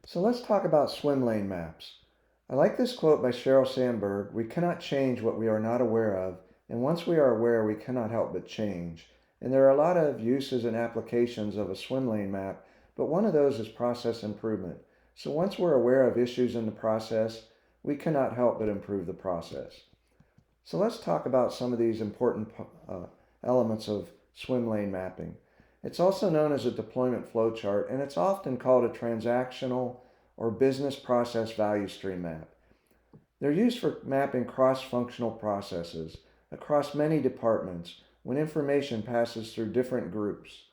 So let's talk about swim lane maps. I like this quote by Sheryl Sandberg: "We cannot change what we are not aware of, and once we are aware, we cannot help but change." And there are a lot of uses and applications of a swim lane map, but one of those is process improvement. So once we're aware of issues in the process, we cannot help but improve the process. So let's talk about some of these important elements of swim lane mapping. It's also known as a deployment flowchart, and it's often called a transactional or business process value stream map. They're used for mapping cross-functional processes across many departments when information passes through different groups.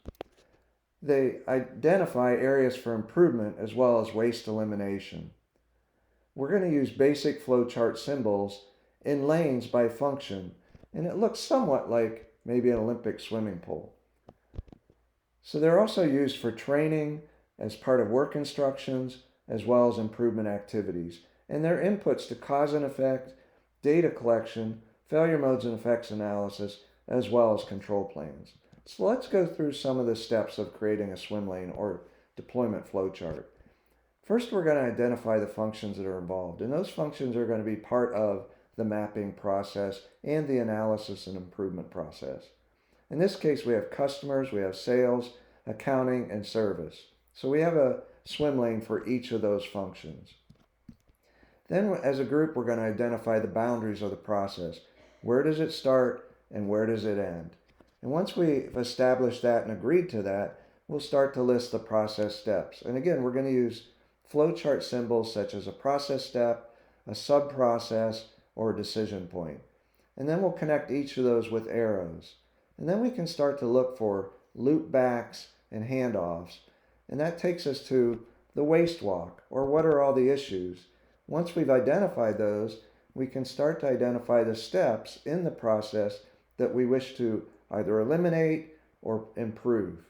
They identify areas for improvement as well as waste elimination. We're going to use basic flowchart symbols in lanes by function, and it looks somewhat like maybe an Olympic swimming pool. So they're also used for training as part of work instructions as well as improvement activities. And they're inputs to cause and effect, data collection, failure modes and effects analysis, as well as control plans. So let's go through some of the steps of creating a swim lane or deployment flowchart. First, we're going to identify the functions that are involved, and those functions are going to be part of the mapping process and the analysis and improvement process. In this case, we have customers, we have sales, accounting, and service. So we have a swim lane for each of those functions. Then as a group, we're going to identify the boundaries of the process. Where does it start and where does it end? And once we've established that and agreed to that, we'll start to list the process steps. And again, we're going to use flowchart symbols such as a process step, a sub-process, or a decision point. And then we'll connect each of those with arrows. And then we can start to look for loop backs and handoffs. And that takes us to the waste walk, or what are all the issues. Once we've identified those, we can start to identify the steps in the process that we wish to either eliminate or improve.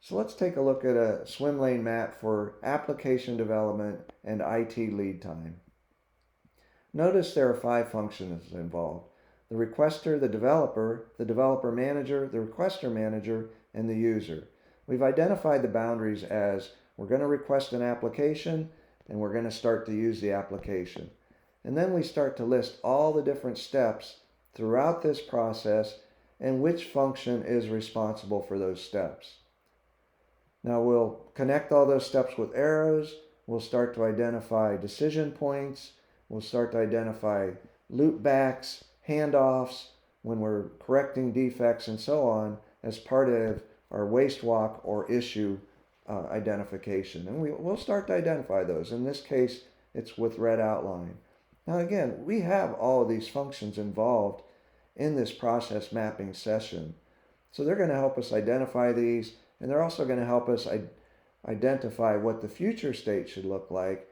So let's take a look at a swim lane map for application development and IT lead time. Notice there are 5 functions involved: the requester, the developer manager, the requester manager, and the user. We've identified the boundaries as we're going to request an application and we're going to start to use the application. And then we start to list all the different steps throughout this process and which function is responsible for those steps. Now we'll connect all those steps with arrows. We'll start to identify decision points. We'll start to identify loop backs, handoffs, when we're correcting defects and so on as part of our waste walk or issue identification. And we'll start to identify those. In this case, it's with red outline. Now again, we have all of these functions involved in this process mapping session. So they're going to help us identify these, and they're also going to help us identify what the future state should look like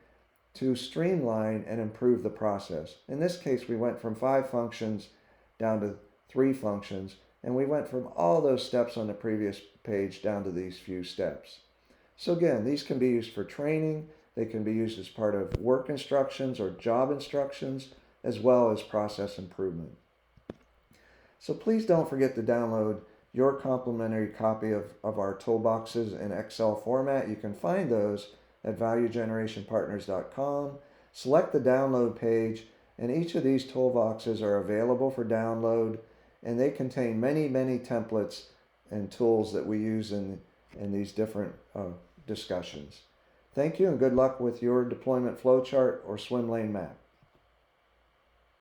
to streamline and improve the process. In this case, we went from 5 functions down to 3 functions, and we went from all those steps on the previous page down to these few steps. So again, these can be used for training, they can be used as part of work instructions or job instructions, as well as process improvement. So please don't forget to download your complimentary copy of our toolboxes in Excel format. You can find those at valuegenerationpartners.com. Select the download page, and each of these toolboxes are available for download, and they contain many, many templates and tools that we use in these different discussions. Thank you, and good luck with your deployment flowchart or swim lane map.